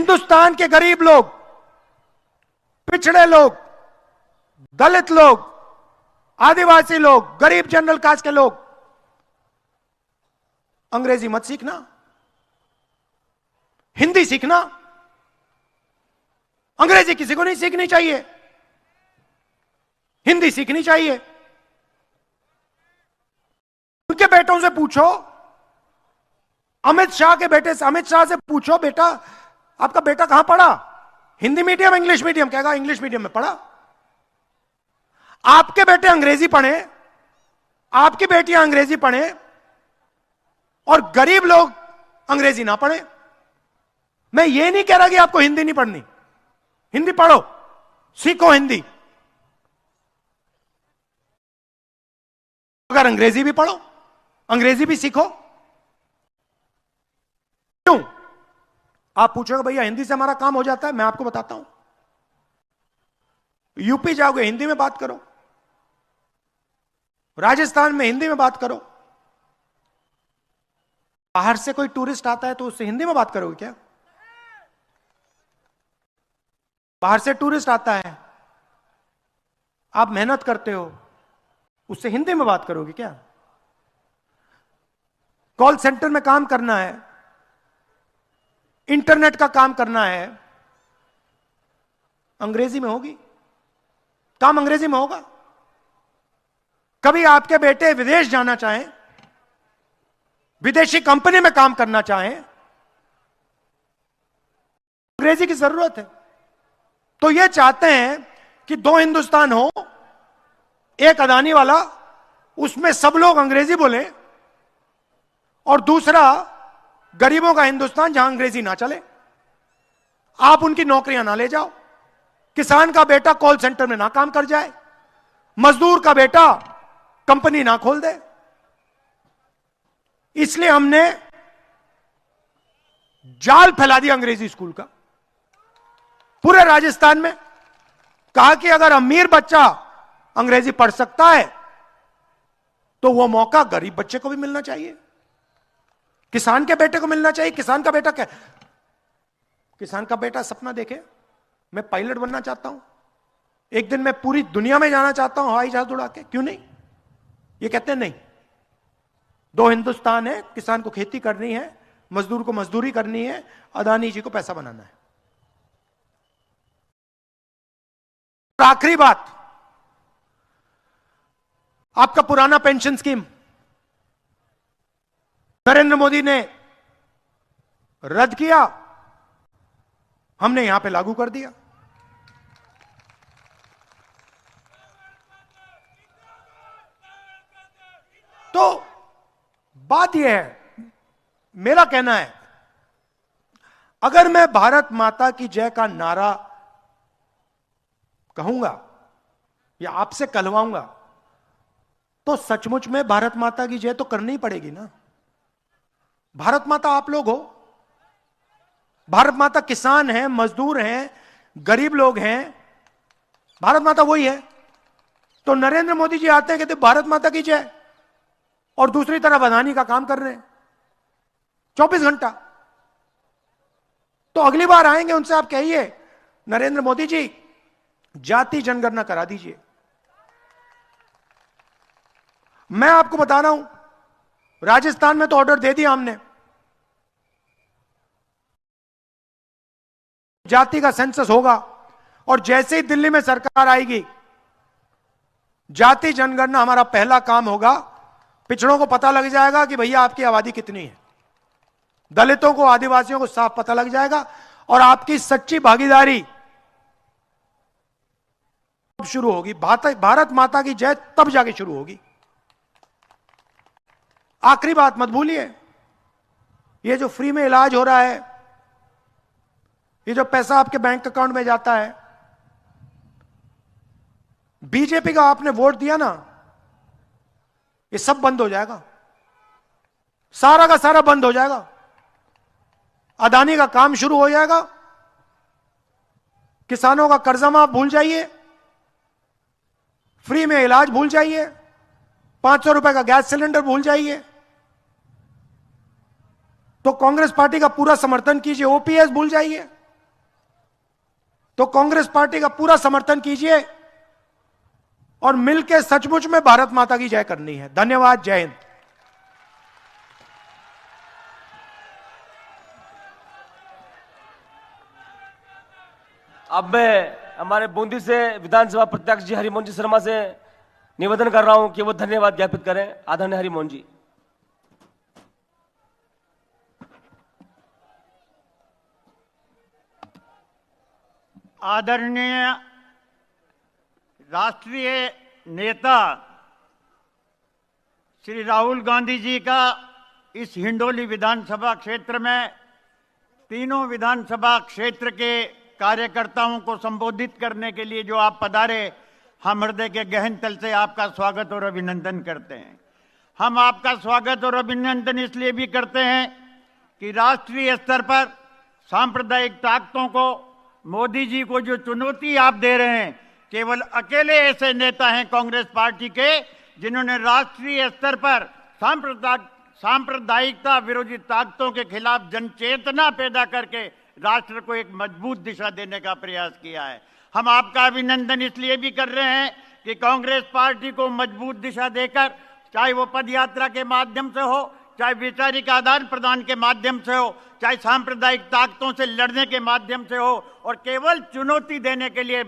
हिंदुस्तान के गरीब लोग, पिछड़े लोग, दलित लोग, आदिवासी लोग, गरीब जनरल कास्ट के लोग, अंग्रेजी मत सीखना, हिंदी सीखना। अंग्रेजी किसी को नहीं सीखनी चाहिए, हिंदी सीखनी चाहिए। उनके बेटों से पूछो, अमित शाह के बेटे से, अमित शाह से पूछो, बेटा आपका बेटा कहां पढ़ा, हिंदी मीडियम इंग्लिश मीडियम, कहेगा इंग्लिश मीडियम में पढ़ा। आपके बेटे अंग्रेजी पढ़े, आपकी बेटियां अंग्रेजी पढ़े और गरीब लोग अंग्रेजी ना पढ़े। मैं ये नहीं कह रहा कि आपको हिंदी नहीं पढ़नी, हिंदी पढ़ो, सीखो हिंदी, अगर अंग्रेजी भी पढ़ो, अंग्रेजी भी सीखो। क्यों? आप पूछोगे भैया हिंदी से हमारा काम हो जाता है। मैं आपको बताता हूं, यूपी जाओगे हिंदी में बात करो, राजस्थान में हिंदी में बात करो। बाहर से कोई टूरिस्ट आता है तो उससे हिंदी में बात करोगे क्या? बाहर से टूरिस्ट आता है, आप मेहनत करते हो, उससे हिंदी में बात करोगे क्या? कॉल सेंटर में काम करना है, इंटरनेट का काम करना है, अंग्रेजी में होगी, काम अंग्रेजी में होगा। कभी आपके बेटे विदेश जाना चाहें, विदेशी कंपनी में काम करना चाहें, अंग्रेजी की जरूरत है। तो ये चाहते हैं कि दो हिंदुस्तान हो, एक अदानी वाला, उसमें सब लोग अंग्रेजी बोले, और दूसरा गरीबों का हिंदुस्तान जहां अंग्रेजी ना चले। आप उनकी नौकरियां ना ले जाओ, किसान का बेटा कॉल सेंटर में ना काम कर जाए, मजदूर का बेटा कंपनी ना खोल दे। इसलिए हमने जाल फैला दिया अंग्रेजी स्कूल का पूरे राजस्थान में। कहा कि अगर अमीर बच्चा अंग्रेजी पढ़ सकता है तो वो मौका गरीब बच्चे को भी मिलना चाहिए, किसान के बेटे को मिलना चाहिए। किसान का बेटा क्या, किसान का बेटा सपना देखे मैं पायलट बनना चाहता हूं, एक दिन मैं पूरी दुनिया में जाना चाहता हूं हवाई जहाज उड़ा के, क्यों नहीं? ये कहते हैं नहीं, दो हिंदुस्तान है, किसान को खेती करनी है, मजदूर को मजदूरी करनी है, अदानी जी को पैसा बनाना है। आखिरी बात, आपका पुराना पेंशन स्कीम नरेंद्र मोदी ने रद्द किया, हमने यहां पे लागू कर दिया। तो बात यह है, मेरा कहना है, अगर मैं भारत माता की जय का नारा कहूंगा या आपसे कहलवाऊंगा तो सचमुच में भारत माता की जय तो करनी ही पड़ेगी ना। भारत माता आप लोग हो, भारत माता किसान हैं, मजदूर हैं, गरीब लोग हैं, भारत माता वही है। तो नरेंद्र मोदी जी आते हैं, कहते भारत माता की जय, और दूसरी तरफ अदानी का काम कर रहे हैं 24 घंटा। तो अगली बार आएंगे उनसे आप कहिए, नरेंद्र मोदी जी जाति जनगणना करा दीजिए। मैं आपको बता रहा हूं, राजस्थान में तो ऑर्डर दे दिया हमने, जाति का सेंसस होगा, और जैसे ही दिल्ली में सरकार आएगी, जाति जनगणना हमारा पहला काम होगा। पिछड़ों को पता लग जाएगा कि भैया आपकी आबादी कितनी है, दलितों को, आदिवासियों को साफ पता लग जाएगा, और आपकी सच्ची भागीदारी तब शुरू होगी। भारत माता की जय तब जाके शुरू होगी। आखिरी बात मत भूलिए, ये जो फ्री में इलाज हो रहा है, ये जो पैसा आपके बैंक अकाउंट में जाता है, बीजेपी का आपने वोट दिया ना, ये सब बंद हो जाएगा, सारा का सारा बंद हो जाएगा। अदानी का काम शुरू हो जाएगा, किसानों का कर्जा माफ भूल जाइए, फ्री में इलाज भूल जाइए, 500 रुपए का गैस सिलेंडर भूल जाइए। तो कांग्रेस पार्टी का पूरा समर्थन कीजिए, ओपीएस भूल जाइए, तो कांग्रेस पार्टी का पूरा समर्थन कीजिए और मिलकर सचमुच में भारत माता की जय करनी है। धन्यवाद। जय हिंद। अब मैं हमारे बूंदी से विधानसभा प्रत्याशी जी हरिमोहन जी शर्मा से निवेदन कर रहा हूं कि वो धन्यवाद ज्ञापित करें। आदरणीय हरिमोहन जी। आदरणीय राष्ट्रीय नेता श्री राहुल गांधी जी का इस हिंडोली विधानसभा क्षेत्र में तीनों विधानसभा क्षेत्र के कार्यकर्ताओं को संबोधित करने के लिए जो आप पधारे, हम हृदय के गहन तल से आपका स्वागत और अभिनंदन करते हैं। हम आपका स्वागत और अभिनंदन इसलिए भी करते हैं कि राष्ट्रीय स्तर पर सांप्रदायिक ताकतों को, मोदी जी को जो चुनौती आप दे रहे हैं, केवल अकेले ऐसे नेता हैं कांग्रेस पार्टी के जिन्होंने राष्ट्रीय स्तर पर सांप्रदायिकता विरोधी ताकतों के खिलाफ जनचेतना पैदा करके राष्ट्र को एक मजबूत दिशा देने का प्रयास किया है। हम आपका अभिनंदन इसलिए भी कर रहे हैं कि कांग्रेस पार्टी को मजबूत दिशा देकर, चाहे वो पद यात्रा के माध्यम से हो, चाहे वैचारिक आदान प्रदान के माध्यम से हो, चाहे सांप्रदायिक ताकतों से लड़ने के माध्यम से हो, और केवल चुनौती देने के लिए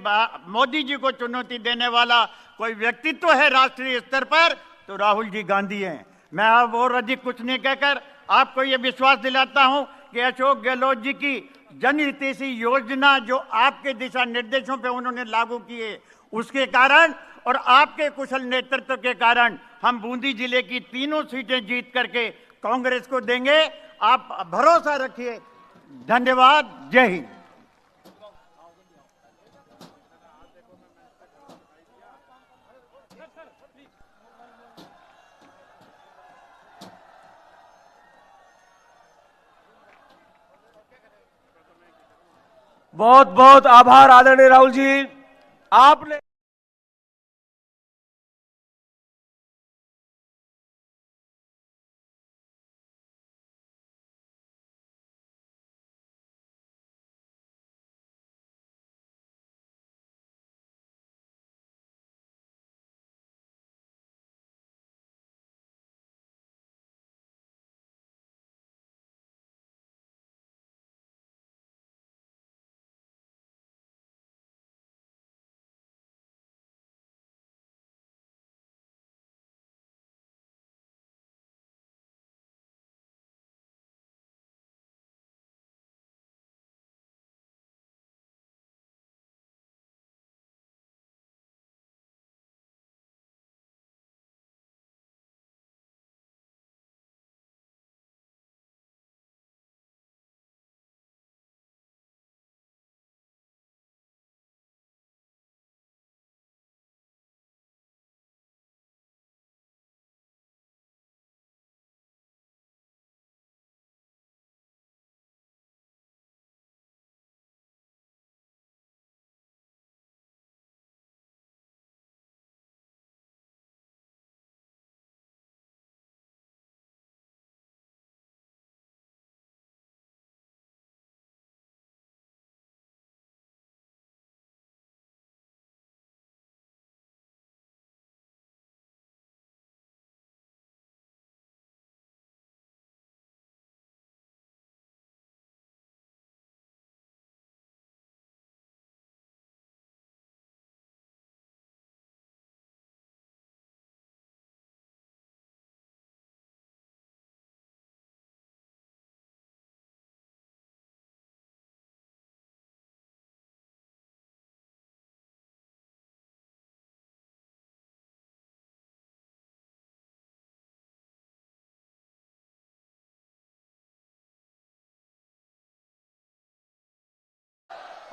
मोदी जी को चुनौती देने वाला कोई व्यक्तित्व है राष्ट्रीय स्तर पर तो राहुल जी गांधी हैं। मैं अब और अधिक कुछ नहीं कहकर आपको यह विश्वास दिलाता हूं कि अशोक गहलोत जी की जनहितैषी योजना जो आपके दिशा निर्देशों पे उन्होंने लागू किए, उसके कारण और आपके कुशल नेतृत्व के कारण हम बूंदी जिले की तीनों सीटें जीत करके कांग्रेस को देंगे। आप भरोसा रखिए। धन्यवाद। जय हिंद। बहुत बहुत आभार आदरणीय राहुल जी। आपने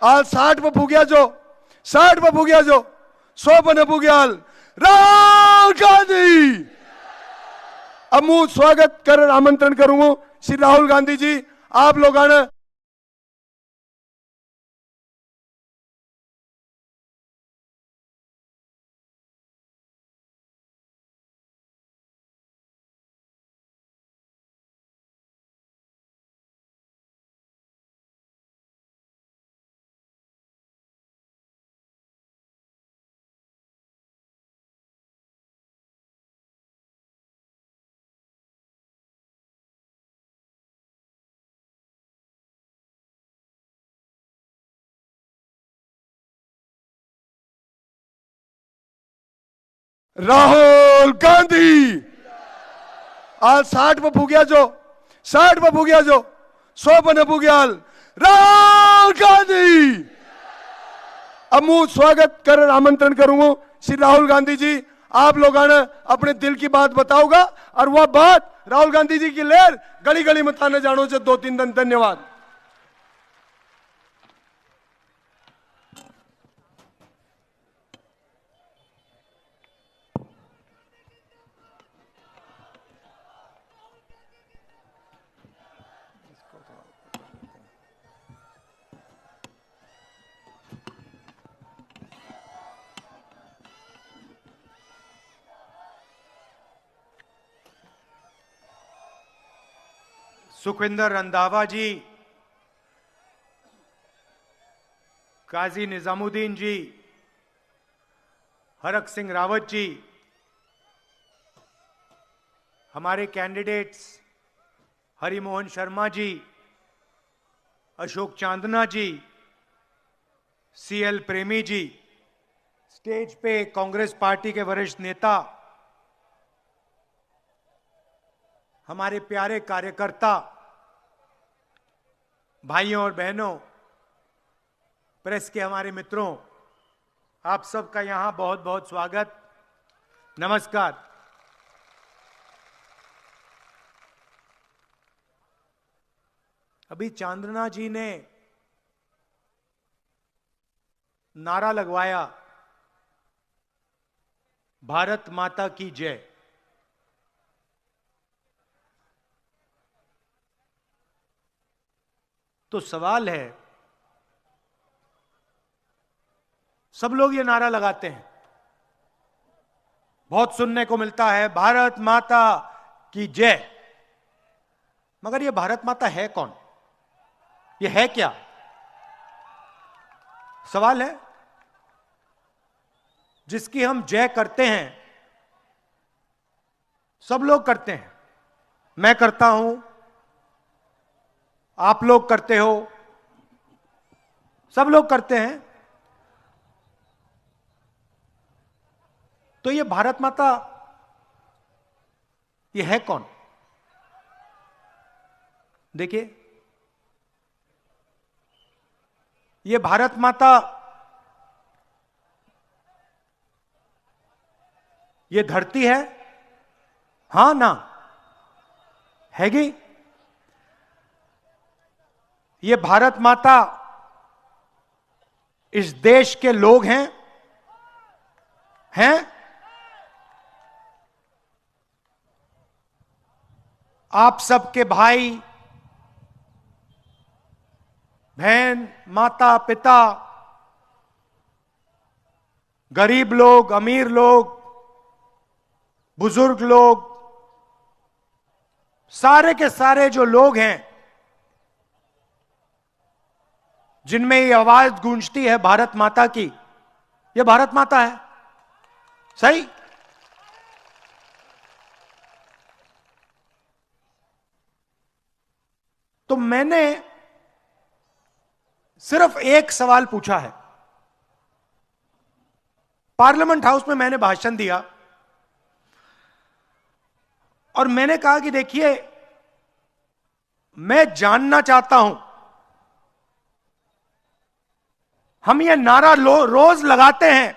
आज 60 पर भूगया जो 60 पर भूगया जो 100 पर न भूगयाल राहुल गांधी। अब मैं स्वागत कर आमंत्रण करूंगा श्री राहुल गांधी जी। आप लोगों ने राहुल गांधी। आज 60 पर फूकिया जो 60 पर फूकिया जो 100 पर न फूकियाल राहुल गांधी। अब मैं स्वागत कर आमंत्रण करूंगा श्री राहुल गांधी जी। आप लोगों ने अपने दिल की बात बताओगा और वह बात राहुल गांधी जी की लहर गली गली में थाने जानो से 2-3 दिन। धन्यवाद। सुखविंदर रंधावा जी, काजी निजामुद्दीन जी, हरक सिंह रावत जी, हमारे कैंडिडेट्स हरिमोहन शर्मा जी, अशोक चांदना जी, सीएल प्रेमी जी, स्टेज पे कांग्रेस पार्टी के वरिष्ठ नेता, हमारे प्यारे कार्यकर्ता, भाइयों और बहनों, प्रेस के हमारे मित्रों, आप सबका यहां बहुत बहुत स्वागत, नमस्कार। अभी चांदना जी ने नारा लगवाया, भारत माता की जय। तो सवाल है, सब लोग ये नारा लगाते हैं, बहुत सुनने को मिलता है भारत माता की जय, मगर ये भारत माता है कौन? ये है क्या? सवाल है। जिसकी हम जय करते हैं, सब लोग करते हैं, मैं करता हूं, आप लोग करते हो, सब लोग करते हैं। तो ये भारत माता, ये है कौन? देखिए, ये भारत माता, ये धरती है, हां ना? हैगी? ये भारत माता इस देश के लोग हैं? आप सबके भाई बहन, माता पिता, गरीब लोग, अमीर लोग, बुजुर्ग लोग, सारे के सारे जो लोग हैं जिनमें ये आवाज गूंजती है भारत माता की, ये भारत माता है। सही? तो मैंने सिर्फ एक सवाल पूछा है। पार्लियामेंट हाउस में मैंने भाषण दिया और मैंने कहा कि देखिए, मैं जानना चाहता हूं, हम ये नारा रोज लगाते हैं,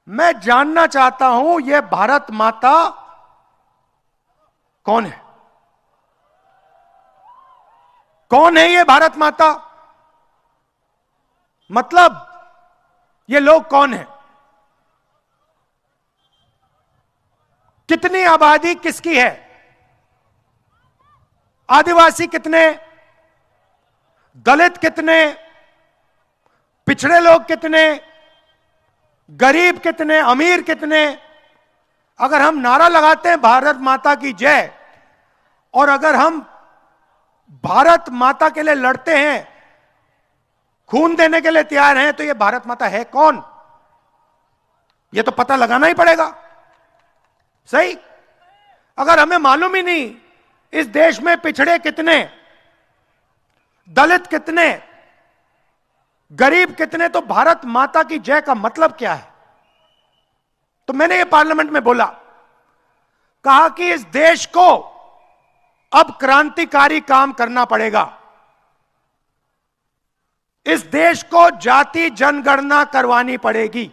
मैं जानना चाहता हूं ये भारत माता कौन है? कौन है ये भारत माता? मतलब ये लोग कौन है? कितनी आबादी किसकी है? आदिवासी कितने? दलित कितने? पिछड़े लोग कितने? गरीब कितने? अमीर कितने? अगर हम नारा लगाते हैं भारत माता की जय, और अगर हम भारत माता के लिए लड़ते हैं, खून देने के लिए तैयार हैं, तो ये भारत माता है कौन? ये तो पता लगाना ही पड़ेगा। सही? अगर हमें मालूम ही नहीं इस देश में पिछड़े कितने, दलित कितने, गरीब कितने, तो भारत माता की जय का मतलब क्या है? तो मैंने ये पार्लियामेंट में बोला, कहा कि इस देश को अब क्रांतिकारी काम करना पड़ेगा। इस देश को जाति जनगणना करवानी पड़ेगी।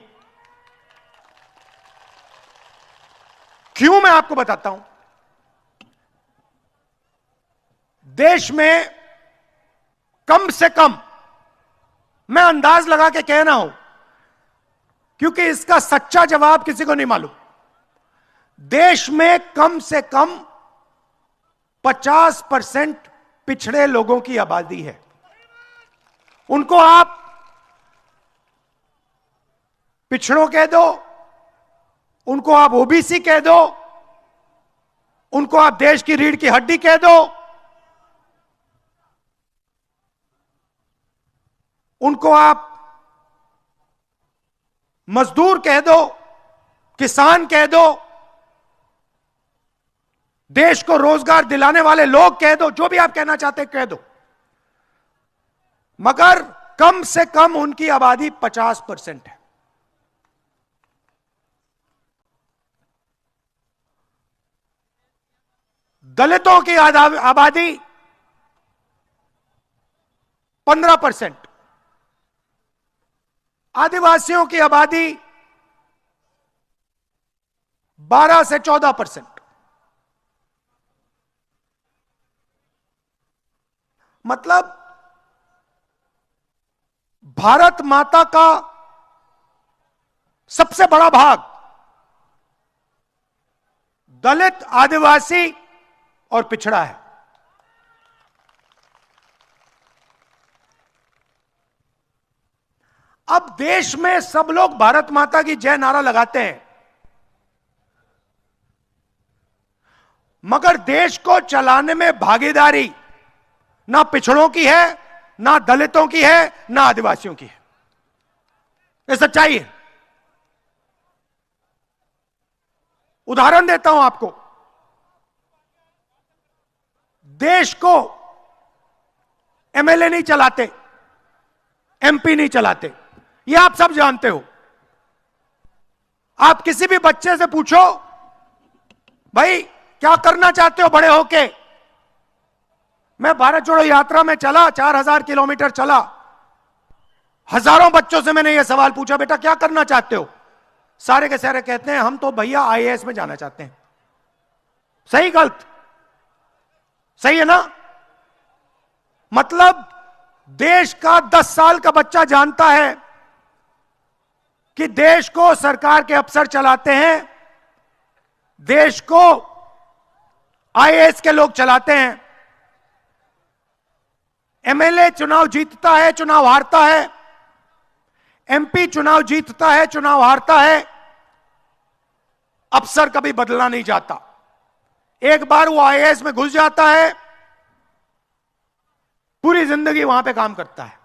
क्यों, मैं आपको बताता हूं। देश में कम से कम, मैं अंदाज लगा के कह रहा हूं क्योंकि इसका सच्चा जवाब किसी को नहीं मालूम, देश में कम से कम 50% पिछड़े लोगों की आबादी है। उनको आप पिछड़ों कह दो, उनको आप ओबीसी कह दो, उनको आप देश की रीढ़ की हड्डी कह दो, उनको आप मजदूर कह दो, किसान कह दो, देश को रोजगार दिलाने वाले लोग कह दो, जो भी आप कहना चाहते कह दो, मगर कम से कम उनकी आबादी 50% है। दलितों की आबादी 15%, आदिवासियों की आबादी 12 से 14%। मतलब भारत माता का सबसे बड़ा भाग दलित, आदिवासी और पिछड़ा है। अब देश में सब लोग भारत माता की जय नारा लगाते हैं, मगर देश को चलाने में भागीदारी ना पिछड़ों की है, ना दलितों की है, ना आदिवासियों की है। ये सच्चाई है। उदाहरण देता हूं आपको। देश को एमएलए नहीं चलाते, एमपी नहीं चलाते, ये आप सब जानते हो। आप किसी भी बच्चे से पूछो, भाई क्या करना चाहते हो बड़े होके? मैं भारत जोड़ो यात्रा में चला, 4000 किलोमीटर चला, हजारों बच्चों से मैंने यह सवाल पूछा, बेटा क्या करना चाहते हो? सारे के सारे कहते हैं हम तो भैया आईएएस में जाना चाहते हैं। सही गलत? सही है ना? मतलब देश का 10 साल का बच्चा जानता है कि देश को सरकार के अफसर चलाते हैं, देश को आईएएस के लोग चलाते हैं। एमएलए चुनाव जीतता है, चुनाव हारता है, एमपी चुनाव जीतता है, चुनाव हारता है, अफसर कभी बदलना नहीं जाता। एक बार वो आईएएस में घुस जाता है, पूरी जिंदगी वहां पे काम करता है।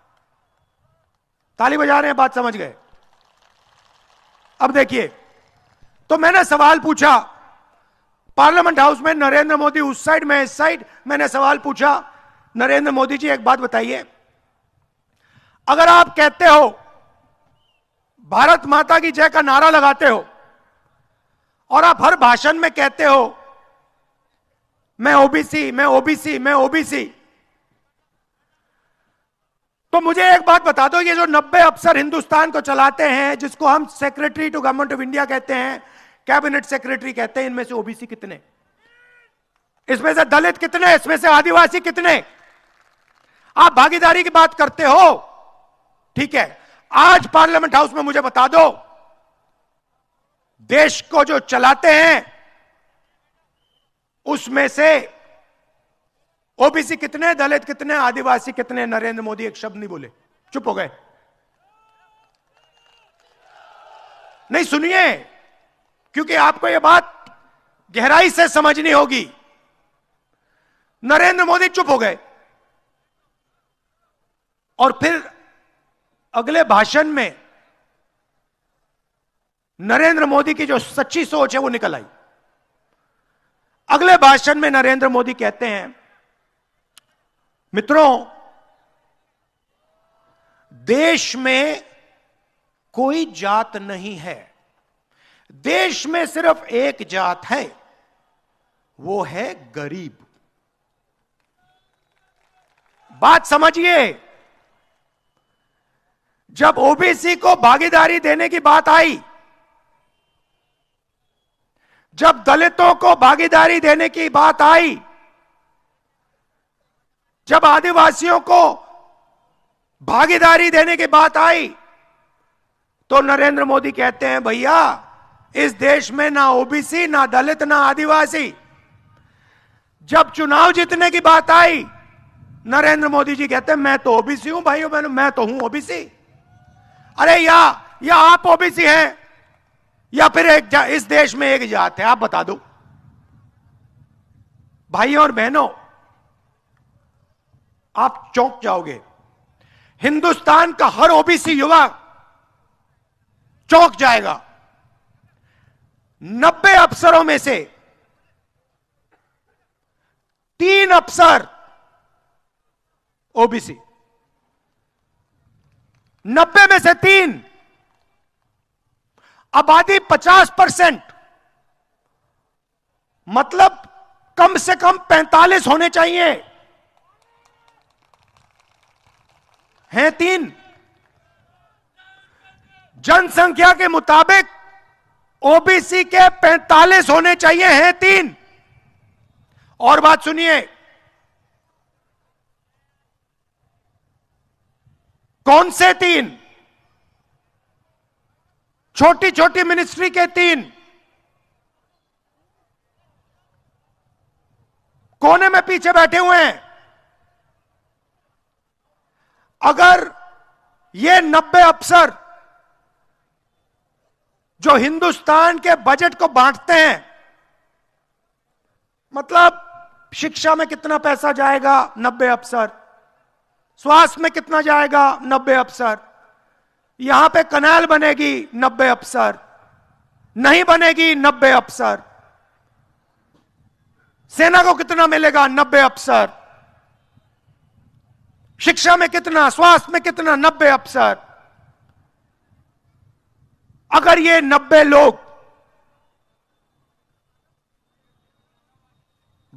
ताली बजा रहे हैं, बात समझ गए? अब देखिए, तो मैंने सवाल पूछा पार्लियामेंट हाउस में, नरेंद्र मोदी उस साइड, मैं इस साइड, मैंने सवाल पूछा, नरेंद्र मोदी जी एक बात बताइए, अगर आप कहते हो भारत माता की जय का नारा लगाते हो और आप हर भाषण में कहते हो मैं ओबीसी, मैं ओबीसी, मैं ओबीसी, तो मुझे एक बात बता दो, ये जो 90 अफसर हिंदुस्तान को चलाते हैं, जिसको हम secretary to government of India कहते हैं, कैबिनेट सेक्रेटरी कहते हैं, इनमें से ओबीसी कितने? इसमें से दलित कितने? इसमें से आदिवासी कितने? आप भागीदारी की बात करते हो, ठीक है, आज पार्लियामेंट हाउस में मुझे बता दो, देश को जो चलाते हैं उसमें से ओबीसी कितने, दलित कितने, आदिवासी कितने? नरेंद्र मोदी एक शब्द नहीं बोले, चुप हो गए। नहीं, सुनिए, क्योंकि आपको यह बात गहराई से समझनी होगी। नरेंद्र मोदी चुप हो गए और फिर अगले भाषण में नरेंद्र मोदी की जो सच्ची सोच है वो निकल आई। अगले भाषण में नरेंद्र मोदी कहते हैं, मित्रों, देश में कोई जात नहीं है, देश में सिर्फ एक जात है, वो है गरीब। बात समझिए, जब ओबीसी को भागीदारी देने की बात आई, जब दलितों को भागीदारी देने की बात आई, जब आदिवासियों को भागीदारी देने की बात आई, तो नरेंद्र मोदी कहते हैं भैया इस देश में ना ओबीसी, ना दलित, ना आदिवासी। जब चुनाव जीतने की बात आई, नरेंद्र मोदी जी कहते हैं मैं तो ओबीसी हूं भाइयों बहनों, मैं तो हूं ओबीसी। अरे या आप ओबीसी हैं या फिर इस देश में एक जात है, आप बता दो। भाइयों और बहनों, आप चौंक जाओगे। हिंदुस्तान का हर ओबीसी युवा चौंक जाएगा। 90 अफसरों में से 3 अफसर ओबीसी, 90 में से 3। आबादी 50%, मतलब कम से कम 45 होने चाहिए, हैं 3। जनसंख्या के मुताबिक ओबीसी के 45 होने चाहिए, हैं 3। और बात सुनिए, कौन से 3? छोटी छोटी मिनिस्ट्री के 3, कोने में पीछे बैठे हुए हैं। अगर ये 90 अफसर जो हिंदुस्तान के बजट को बांटते हैं, मतलब शिक्षा में कितना पैसा जाएगा 90 अफसर, स्वास्थ्य में कितना जाएगा 90 अफसर, यहां पे कनाल बनेगी 90 अफसर, नहीं बनेगी 90 अफसर, सेना को कितना मिलेगा 90 अफसर, शिक्षा में कितना, स्वास्थ्य में कितना 90 अफसर। अगर ये 90 लोग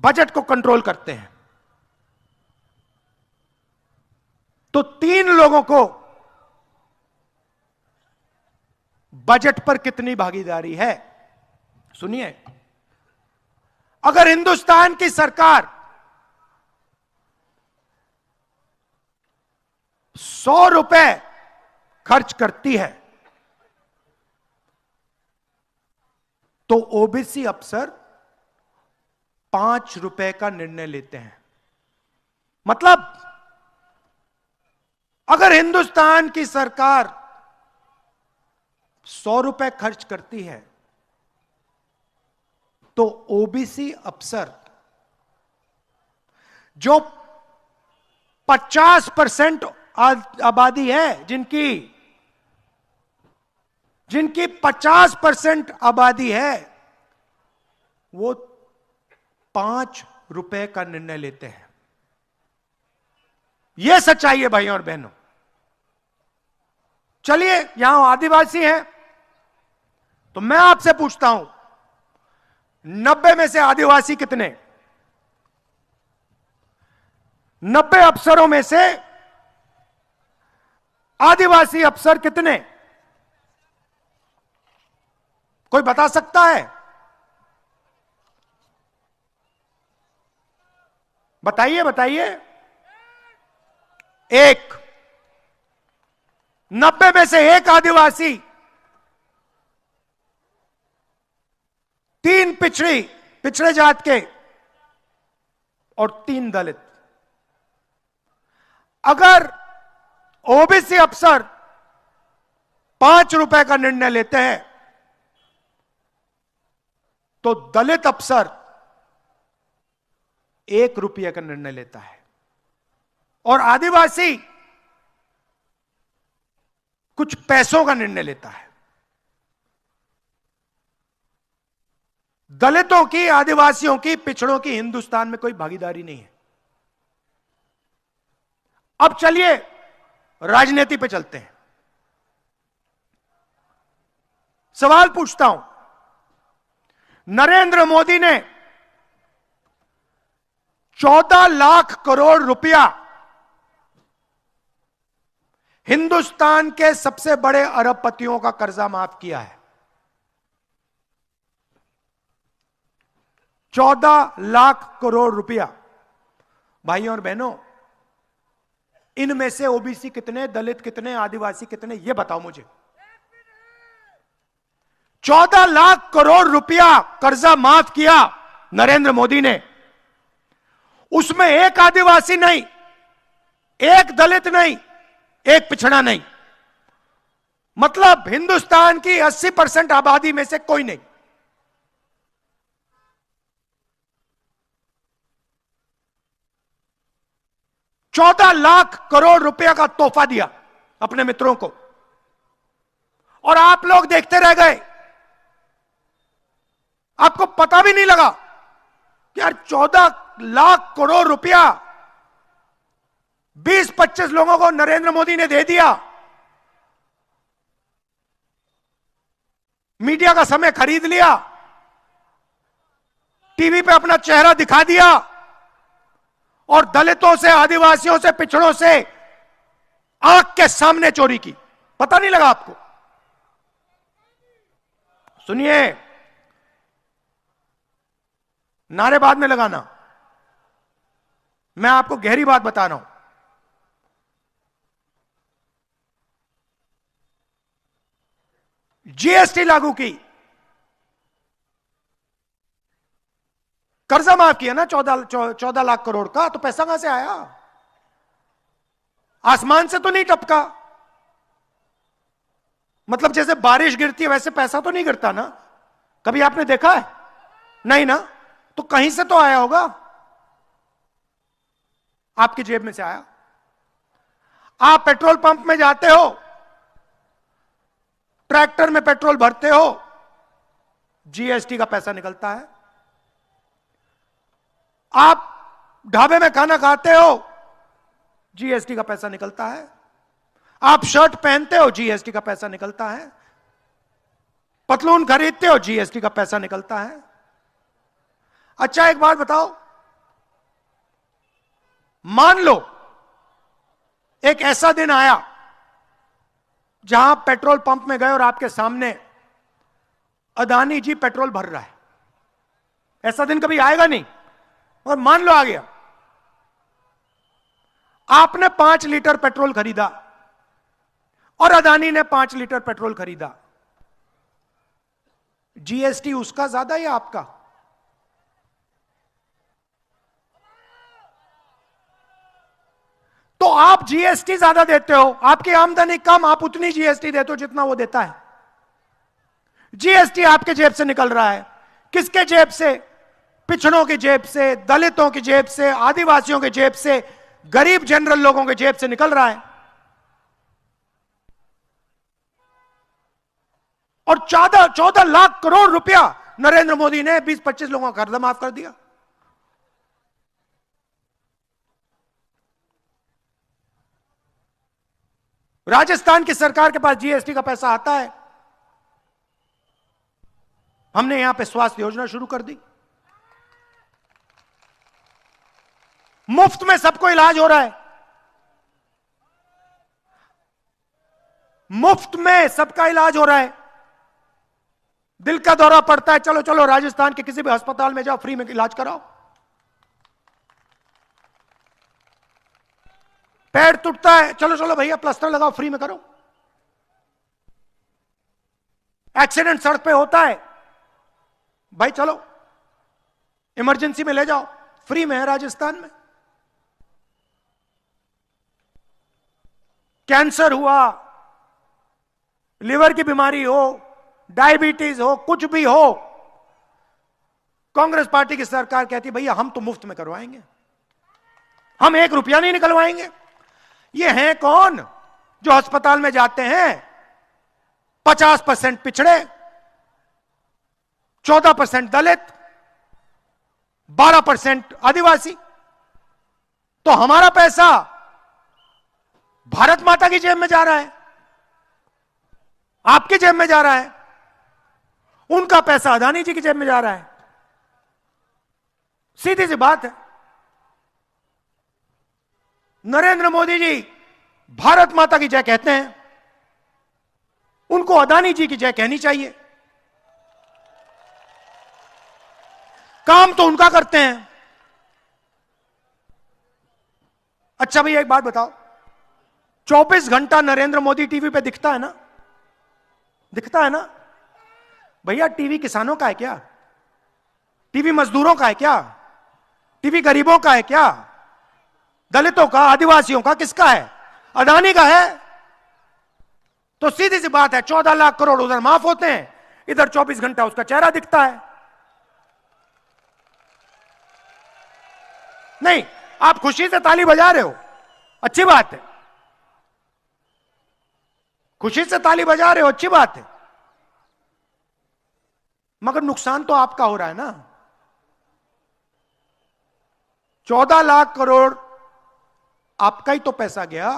बजट को कंट्रोल करते हैं तो 3 लोगों को बजट पर कितनी भागीदारी है? सुनिए, अगर हिंदुस्तान की सरकार 100 रुपए खर्च करती है तो ओबीसी अफसर 5 रुपए का निर्णय लेते हैं। मतलब अगर हिंदुस्तान की सरकार 100 रुपए खर्च करती है तो ओबीसी अफसर जो 50% आबादी है, जिनकी 50% आबादी है, वो 5 रुपए का निर्णय लेते हैं। यह सच्चाई है भाइयों और बहनों। चलिए, यहां आदिवासी हैं तो मैं आपसे पूछता हूं 90 में से आदिवासी कितने? 90 अफसरों में से आदिवासी अफसर कितने? कोई बता सकता है? बताइए बताइए। 1। 90 में से 1 आदिवासी, 3 पिछड़े जात के और 3 दलित। अगर ओबीसी अफसर 5 रुपए का निर्णय लेते हैं तो दलित अफसर 1 रुपये का निर्णय लेता है और आदिवासी कुछ पैसों का निर्णय लेता है। दलितों की, आदिवासियों की, पिछड़ों की हिंदुस्तान में कोई भागीदारी नहीं है। अब चलिए राजनीति पे चलते हैं। सवाल पूछता हूं, नरेंद्र मोदी ने 14 लाख करोड़ रुपया हिंदुस्तान के सबसे बड़े अरबपतियों का कर्जा माफ किया है। 14 लाख करोड़ रुपया। भाइयों और बहनों, इनमें से ओबीसी कितने, दलित कितने, आदिवासी कितने, यह बताओ मुझे। 14 लाख करोड़ रुपया कर्जा माफ किया नरेंद्र मोदी ने। उसमें एक आदिवासी नहीं, एक दलित नहीं, एक पिछड़ा नहीं। मतलब हिंदुस्तान की 80% आबादी में से कोई नहीं। $14 लाख करोड़ रुपया का तोहफा दिया अपने मित्रों को, और आप लोग देखते रह गए। आपको पता भी नहीं लगा कि यार 14 लाख करोड़ रुपया 20-25 लोगों को नरेंद्र मोदी ने दे दिया। मीडिया का समय खरीद लिया, टीवी पे अपना चेहरा दिखा दिया, और दलितों से, आदिवासियों से, पिछड़ों से आंख के सामने चोरी की। पता नहीं लगा आपको? सुनिए, नारे बाद में लगाना, मैं आपको गहरी बात बता रहा हूं। जीएसटी लागू की, कर्जा माफ किया ना 14 लाख करोड़ का, तो पैसा कहां से आया? आसमान से तो नहीं टपका। मतलब जैसे बारिश गिरती है वैसे पैसा तो नहीं गिरता ना। कभी आपने देखा है? नहीं ना। तो कहीं से तो आया होगा, आपकी जेब में से आया। आप पेट्रोल पंप में जाते हो, ट्रैक्टर में पेट्रोल भरते हो, जीएसटी का पैसा निकलता है। आप ढाबे में खाना खाते हो, जीएसटी का पैसा निकलता है। आप शर्ट पहनते हो, जीएसटी का पैसा निकलता है। पतलून खरीदते हो, जीएसटी का पैसा निकलता है। अच्छा, एक बात बताओ, मान लो एक ऐसा दिन आया जहां पेट्रोल पंप में गए और आपके सामने अदानी जी पेट्रोल भर रहा है। ऐसा दिन कभी आएगा नहीं, और मान लो आ गया। आपने 5 लीटर पेट्रोल खरीदा और अदानी ने 5 लीटर पेट्रोल खरीदा। जीएसटी उसका ज्यादा या आपका? तो आप जीएसटी ज्यादा देते हो, आपकी आमदनी कम, आप उतनी जीएसटी देते हो जितना वो देता है। जीएसटी आपके जेब से निकल रहा है। किसके जेब से? पिछड़ों की जेब से, दलितों की जेब से, आदिवासियों की जेब से, गरीब जनरल लोगों के जेब से निकल रहा है। और 14 लाख करोड़ रुपया नरेंद्र मोदी ने 20-25 लोगों का कर्जा माफ कर दिया। राजस्थान की सरकार के पास जीएसटी का पैसा आता है। हमने यहां पे स्वास्थ्य योजना शुरू कर दी, मुफ्त में सबको इलाज हो रहा है। मुफ्त में सबका इलाज हो रहा है। दिल का दौरा पड़ता है, चलो चलो राजस्थान के किसी भी अस्पताल में जाओ, फ्री में इलाज कराओ। पैर टूटता है, चलो चलो भैया प्लास्टर लगाओ, फ्री में करो। एक्सीडेंट सड़क पे होता है, भाई चलो इमरजेंसी में ले जाओ, फ्री में है राजस्थान में। कैंसर हुआ, लिवर की बीमारी हो, डायबिटीज हो, कुछ भी हो, कांग्रेस पार्टी की सरकार कहती है भैया हम तो मुफ्त में करवाएंगे, हम 1 रुपया नहीं निकलवाएंगे। ये हैं कौन जो अस्पताल में जाते हैं? 50% पिछड़े, 14% दलित, 12% आदिवासी। तो हमारा पैसा भारत माता की जेब में जा रहा है, आपकी जेब में जा रहा है। उनका पैसा अदानी जी की जेब में जा रहा है। सीधी सी बात है। नरेंद्र मोदी जी भारत माता की जय कहते हैं, उनको अदानी जी की जय कहनी चाहिए। काम तो उनका करते हैं। अच्छा भैया एक बात बताओ, 24 घंटा नरेंद्र मोदी टीवी पे दिखता है ना? दिखता है ना? भैया टीवी किसानों का है क्या? टीवी मजदूरों का है क्या? टीवी गरीबों का है क्या? दलितों का, आदिवासियों का, किसका है? अदानी का है। तो सीधी सी बात है, 14 लाख करोड़ उधर माफ होते हैं, इधर 24 घंटा उसका चेहरा दिखता है। नहीं, आप खुशी से ताली बजा रहे हो, अच्छी बात है। खुशी से ताली बजा रहे हो, अच्छी बात है, मगर नुकसान तो आपका हो रहा है ना। 14 लाख करोड़ आपका ही तो पैसा गया,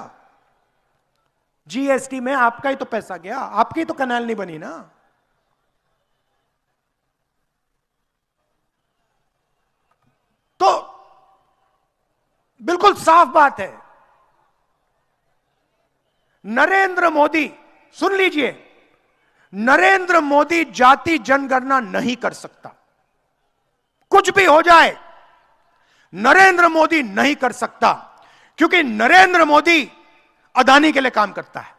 जीएसटी में आपका ही तो पैसा गया, आपकी तो कैनाल नहीं बनी ना। तो बिल्कुल साफ बात है, नरेंद्र मोदी, सुन लीजिए, नरेंद्र मोदी जाति जनगणना नहीं कर सकता। कुछ भी हो जाए, नरेंद्र मोदी नहीं कर सकता, क्योंकि नरेंद्र मोदी अदानी के लिए काम करता है।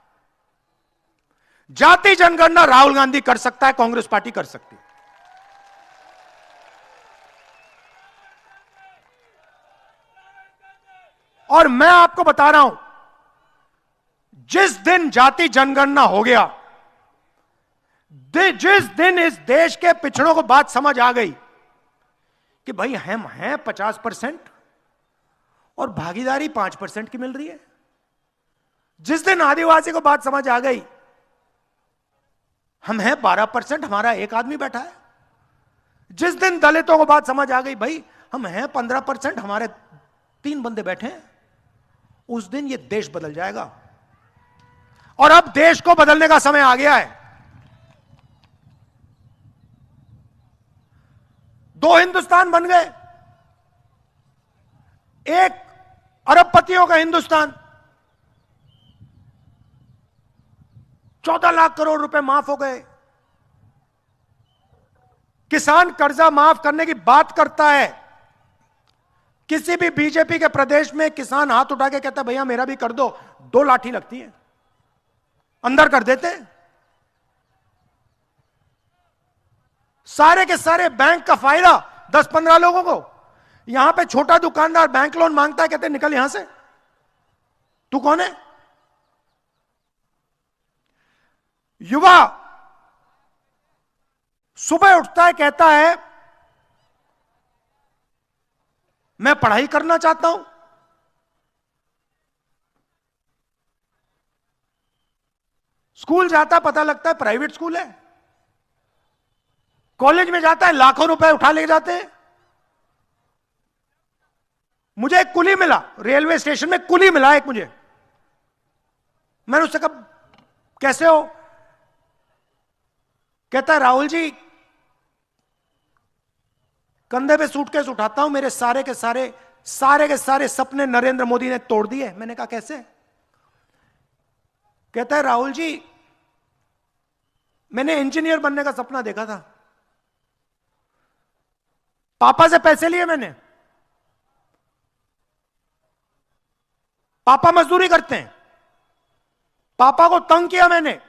जाति जनगणना राहुल गांधी कर सकता है, कांग्रेस पार्टी कर सकती है। और मैं आपको बता रहा हूं, जिस दिन जाति जनगणना हो गया, जिस दिन इस देश के पिछड़ों को बात समझ आ गई कि भाई हम हैं 50% और भागीदारी 5% की मिल रही है, जिस दिन आदिवासी को बात समझ आ गई हम हैं 12%, हमारा एक आदमी बैठा है, जिस दिन दलितों को बात समझ आ गई भाई हम हैं 15%, हमारे 3 बंदे बैठे हैं, उस दिन ये देश बदल जाएगा। और अब देश को बदलने का समय आ गया है। 2 हिंदुस्तान बन गए, एक अरबपतियों का हिंदुस्तान, 14 लाख करोड़ रुपए माफ हो गए। किसान कर्जा माफ करने की बात करता है, किसी भी बीजेपी के प्रदेश में किसान हाथ उठा के कहता है भैया मेरा भी कर दो, 2 लाठी लगती है, अंदर कर देते। सारे के सारे बैंक का फायदा 10-15 लोगों को। यहां पे छोटा दुकानदार बैंक लोन मांगता है, कहते निकल यहां से, तू कौन है? युवा सुबह उठता है, कहता है मैं पढ़ाई करना चाहता हूं, स्कूल जाता है, पता लगता है प्राइवेट स्कूल है, कॉलेज में जाता है, लाखों रुपए उठा ले जाते हैं। मुझे एक कुली मिला, रेलवे स्टेशन में कुली मिला एक मुझे, मैंने उससे कहा कैसे हो? कहता है राहुल जी कंधे पे सूटकेस उठाता हूं, मेरे सारे के सारे सपने नरेंद्र मोदी ने तोड़ दिए। मैंने कहा कैसे? कहता है राहुल जी मैंने इंजीनियर बनने का सपना देखा था, पापा से पैसे लिए मैंने, पापा मजदूरी करते हैं, पापा को तंग किया मैंने,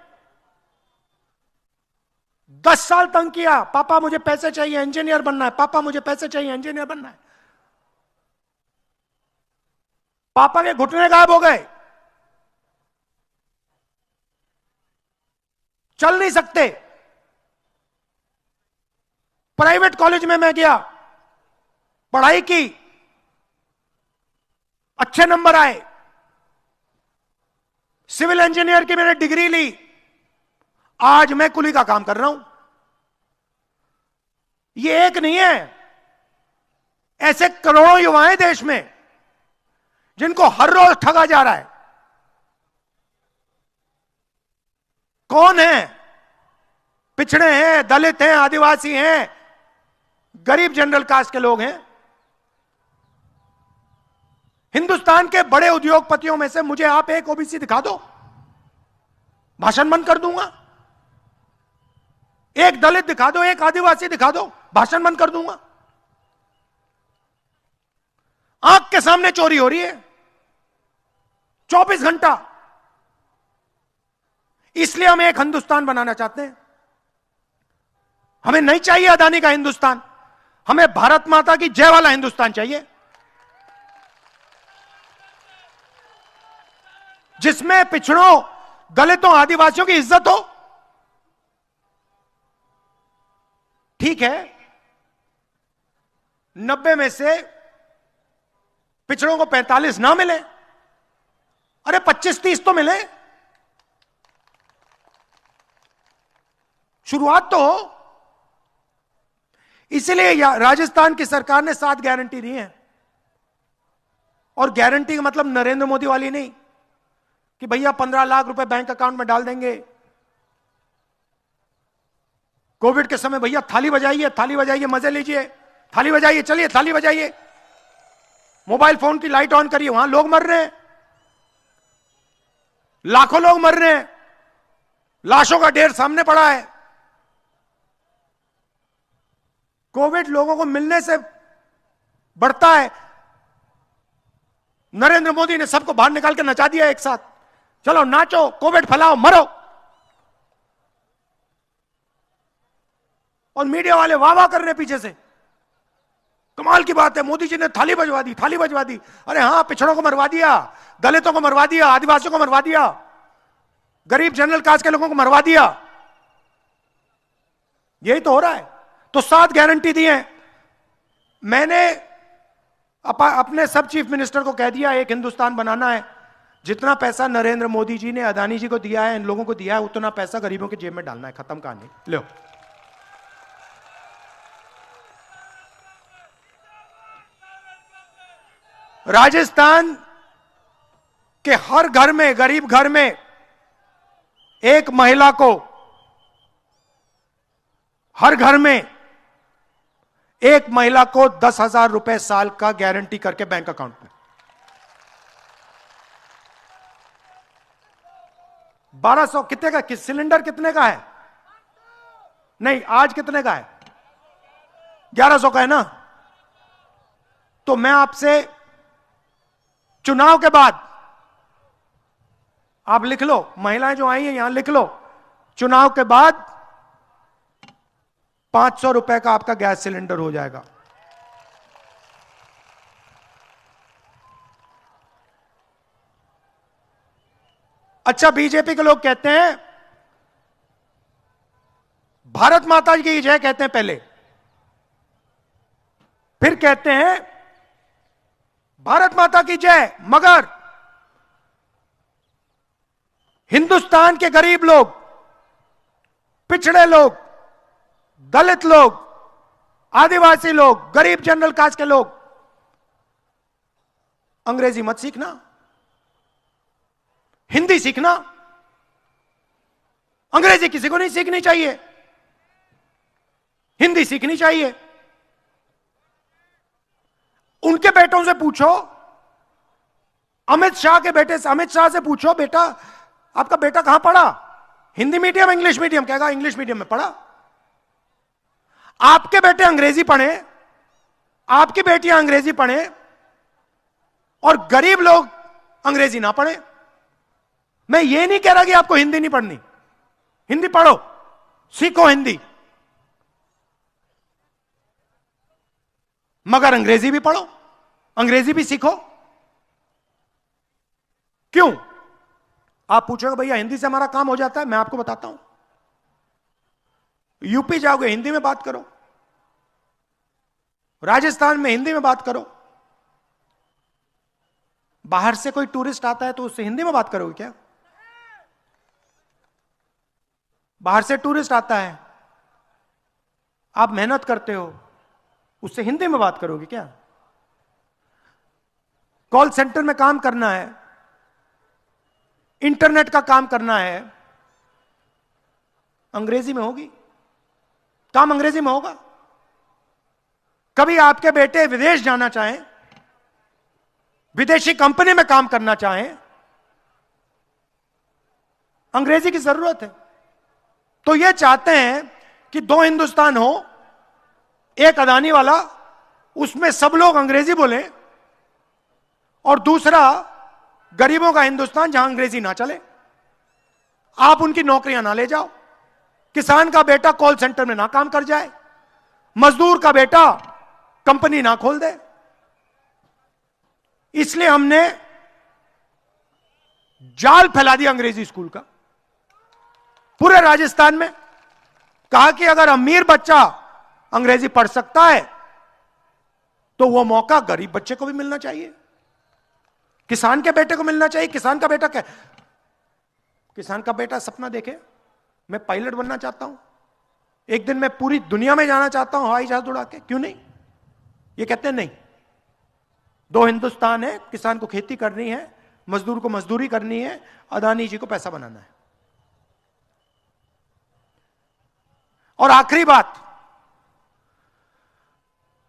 10 साल तंग किया, पापा मुझे पैसे चाहिए, इंजीनियर बनना है, पापा मुझे पैसे चाहिए, इंजीनियर बनना है। पापा के घुटने गायब हो गए, चल नहीं सकते। प्राइवेट कॉलेज में मैं गया, पढ़ाई की, अच्छे नंबर आए, सिविल इंजीनियर की मैंने डिग्री ली, आज मैं कुली का काम कर रहा हूं। ये एक नहीं है, ऐसे करोड़ों युवाएं देश में जिनको हर रोज ठगा जा रहा है। कौन है? पिछड़े हैं, दलित हैं, आदिवासी हैं, गरीब जनरल कास्ट के लोग हैं। हिंदुस्तान के बड़े उद्योगपतियों में से मुझे आप एक ओबीसी दिखा दो, भाषण बंद कर दूंगा। एक दलित दिखा दो, एक आदिवासी दिखा दो, भाषण बंद कर दूंगा। आंख के सामने चोरी हो रही है 24 घंटा। इसलिए हम एक हिंदुस्तान बनाना चाहते हैं। हमें नहीं चाहिए अदानी का हिंदुस्तान, हमें भारत माता की जय वाला हिंदुस्तान चाहिए, जिसमें पिछड़ों, दलितों, आदिवासियों की इज्जत हो। ठीक है, 90 में से पिछड़ों को 45 ना मिले, अरे 25-30 तो मिले, शुरुआत तो हो। इसलिए राजस्थान की सरकार ने 7 गारंटी दी है। और गारंटी का मतलब नरेंद्र मोदी वाली नहीं कि भैया 15 लाख रुपए बैंक अकाउंट में डाल देंगे। कोविड के समय भैया थाली बजाइए, थाली बजाइए, मजे लीजिए, थाली बजाइए, चलिए थाली बजाइए, मोबाइल फोन की लाइट ऑन करिए, वहां लोग मर रहे हैं, लाखों लोग मर रहे हैं, लाशों का ढेर सामने पड़ा है। कोविड लोगों को मिलने से बढ़ता है। नरेंद्र मोदी ने सबको बाहर निकाल के नचा दिया एक साथ, चलो नाचो, कोविड फैलाओ, मरो। और मीडिया वाले वाह वाह कर रहे हैं पीछे से, कमाल की बात है, मोदी जी ने थाली बजवा दी, थाली बजवा दी। अरे हां, पिछड़ों को मरवा दिया, दलितों को मरवा दिया, आदिवासियों को मरवा दिया, गरीब जनरल कास्ट के लोगों को मरवा दिया। यही तो हो रहा है। तो 7 गारंटी दी है। मैंने अपने सब चीफ मिनिस्टर को कह दिया, एक हिंदुस्तान बनाना है। जितना पैसा नरेंद्र मोदी जी ने अदानी जी को दिया है, इन लोगों को दिया है, उतना पैसा गरीबों की जेब में डालना है। खत्म कहानी। लो, राजस्थान के हर घर में, गरीब घर में एक महिला को, हर घर में एक महिला को 10,000 रुपए साल का गारंटी करके बैंक अकाउंट में। 1200 कितने का, सिलेंडर कितने का है? नहीं, आज कितने का है? 1100 का है ना। तो मैं आपसे चुनाव के बाद, आप लिख लो, महिलाएं जो आई हैं यहां लिख लो, चुनाव के बाद 500 रुपए का आपका गैस सिलेंडर हो जाएगा। अच्छा, बीजेपी के लोग कहते हैं भारत माता की जय, कहते हैं पहले, फिर कहते हैं भारत माता की जय, मगर हिंदुस्तान के गरीब लोग, पिछड़े लोग, दलित लोग, आदिवासी लोग, गरीब जनरल कास्ट के लोग, अंग्रेजी मत सीखना, हिंदी सीखना। अंग्रेजी किसी को नहीं सीखनी चाहिए, हिंदी सीखनी चाहिए। उनके बेटों से पूछो, अमित शाह के बेटे से, अमित शाह से पूछो, बेटा आपका बेटा कहां पढ़ा, हिंदी मीडियम, इंग्लिश मीडियम? कहेगा इंग्लिश मीडियम में पढ़ा। आपके बेटे अंग्रेजी पढ़े, आपकी बेटियां अंग्रेजी पढ़े, और गरीब लोग अंग्रेजी ना पढ़े। मैं ये नहीं कह रहा कि आपको हिंदी नहीं पढ़नी, हिंदी पढ़ो, सीखो हिंदी, मगर अंग्रेजी भी पढ़ो, अंग्रेजी भी सीखो। क्यों? आप पूछोगे भैया हिंदी से हमारा काम हो जाता है। मैं आपको बताता हूं, यूपी जाओगे हिंदी में बात करो, राजस्थान में हिंदी में बात करो। बाहर से कोई टूरिस्ट आता है तो उससे हिंदी में बात करोगे क्या? बाहर से टूरिस्ट आता है, आप मेहनत करते हो, उससे हिंदी में बात करोगे क्या? कॉल सेंटर में काम करना है, इंटरनेट का काम करना है, अंग्रेजी में होगी। काम अंग्रेजी में होगा। कभी आपके बेटे विदेश जाना चाहें, विदेशी कंपनी में काम करना चाहें, अंग्रेजी की जरूरत है। तो ये चाहते हैं कि दो हिंदुस्तान हो, एक अदानी वाला, उसमें सब लोग अंग्रेजी बोलें, और दूसरा गरीबों का हिंदुस्तान जहां अंग्रेजी ना चले। आप उनकी नौकरियां ना ले जाओ, किसान का बेटा कॉल सेंटर में ना काम कर जाए, मजदूर का बेटा कंपनी ना खोल दे। इसलिए हमने जाल फैला दिया अंग्रेजी स्कूल का पूरे राजस्थान में। कहा कि अगर अमीर बच्चा अंग्रेजी पढ़ सकता है तो वो मौका गरीब बच्चे को भी मिलना चाहिए, किसान के बेटे को मिलना चाहिए। किसान का बेटा क्या, किसान का बेटा सपना देखे मैं पायलट बनना चाहता हूं, एक दिन मैं पूरी दुनिया में जाना चाहता हूं हवाई जहाज उड़ा के, क्यों नहीं? ये कहते हैं नहीं, दो हिंदुस्तान है, किसान को खेती करनी है, मजदूर को मजदूरी करनी है, अदानी जी को पैसा बनाना है। और आखिरी बात,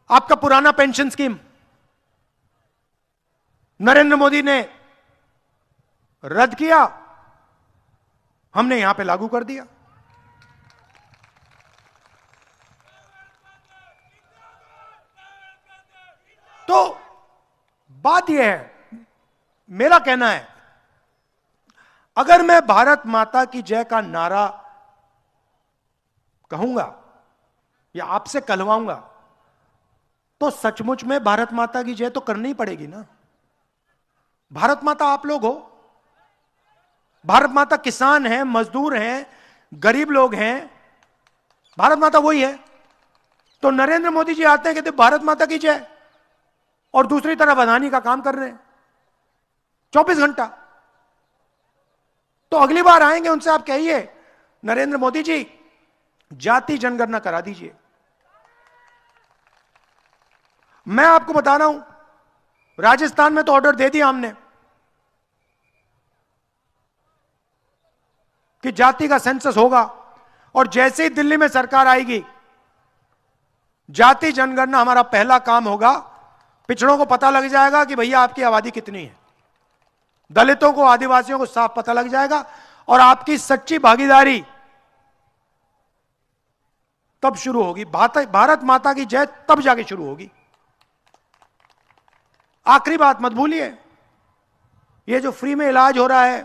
आपका पुराना पेंशन स्कीम नरेंद्र मोदी ने रद्द किया, हमने यहां पे लागू कर दिया। तो बात यह है, मेरा कहना है, अगर मैं भारत माता की जय का नारा कहूंगा या आपसे कहलवाऊंगा तो सचमुच में भारत माता की जय तो करनी ही पड़ेगी ना। भारत माता आप लोग हो, भारत माता किसान हैं, मजदूर हैं, गरीब लोग हैं, भारत माता वही है। तो नरेंद्र मोदी जी आते हैं कहते भारत माता की जय, और दूसरी तरफ अदानी का काम कर रहे हैं 24 घंटा। तो अगली बार आएंगे उनसे आप कहिए नरेंद्र मोदी जी जाति जनगणना करा दीजिए। मैं आपको बता रहा हूं, राजस्थान में तो ऑर्डर दे दिया हमने कि जाति का सेंसस होगा, और जैसे ही दिल्ली में सरकार आएगी जाति जनगणना हमारा पहला काम होगा। पिछड़ों को पता लग जाएगा कि भैया आपकी आबादी कितनी है, दलितों को, आदिवासियों को साफ पता लग जाएगा, और आपकी सच्ची भागीदारी तब शुरू होगी। भारत माता की जय तब जाके शुरू होगी। आखिरी बात मत भूलिए, ये जो फ्री में इलाज हो रहा है,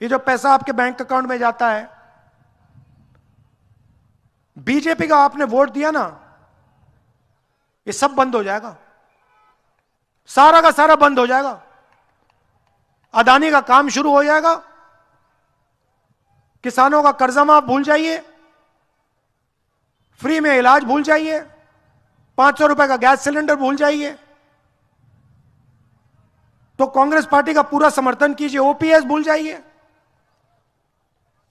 ये जो पैसा आपके बैंक अकाउंट में जाता है, बीजेपी का आपने वोट दिया ना, ये सब बंद हो जाएगा, सारा का सारा बंद हो जाएगा। अदानी का काम शुरू हो जाएगा, किसानों का कर्जा माफ भूल जाइए, फ्री में इलाज भूल जाइए, 500 रुपए का गैस सिलेंडर भूल जाइए। तो कांग्रेस पार्टी का पूरा समर्थन कीजिए, ओपीएस भूल जाइए,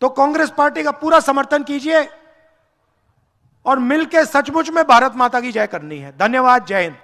तो कांग्रेस पार्टी का पूरा समर्थन कीजिए, और मिलकर सचमुच में भारत माता की जय करनी है। धन्यवाद, जय हिंद।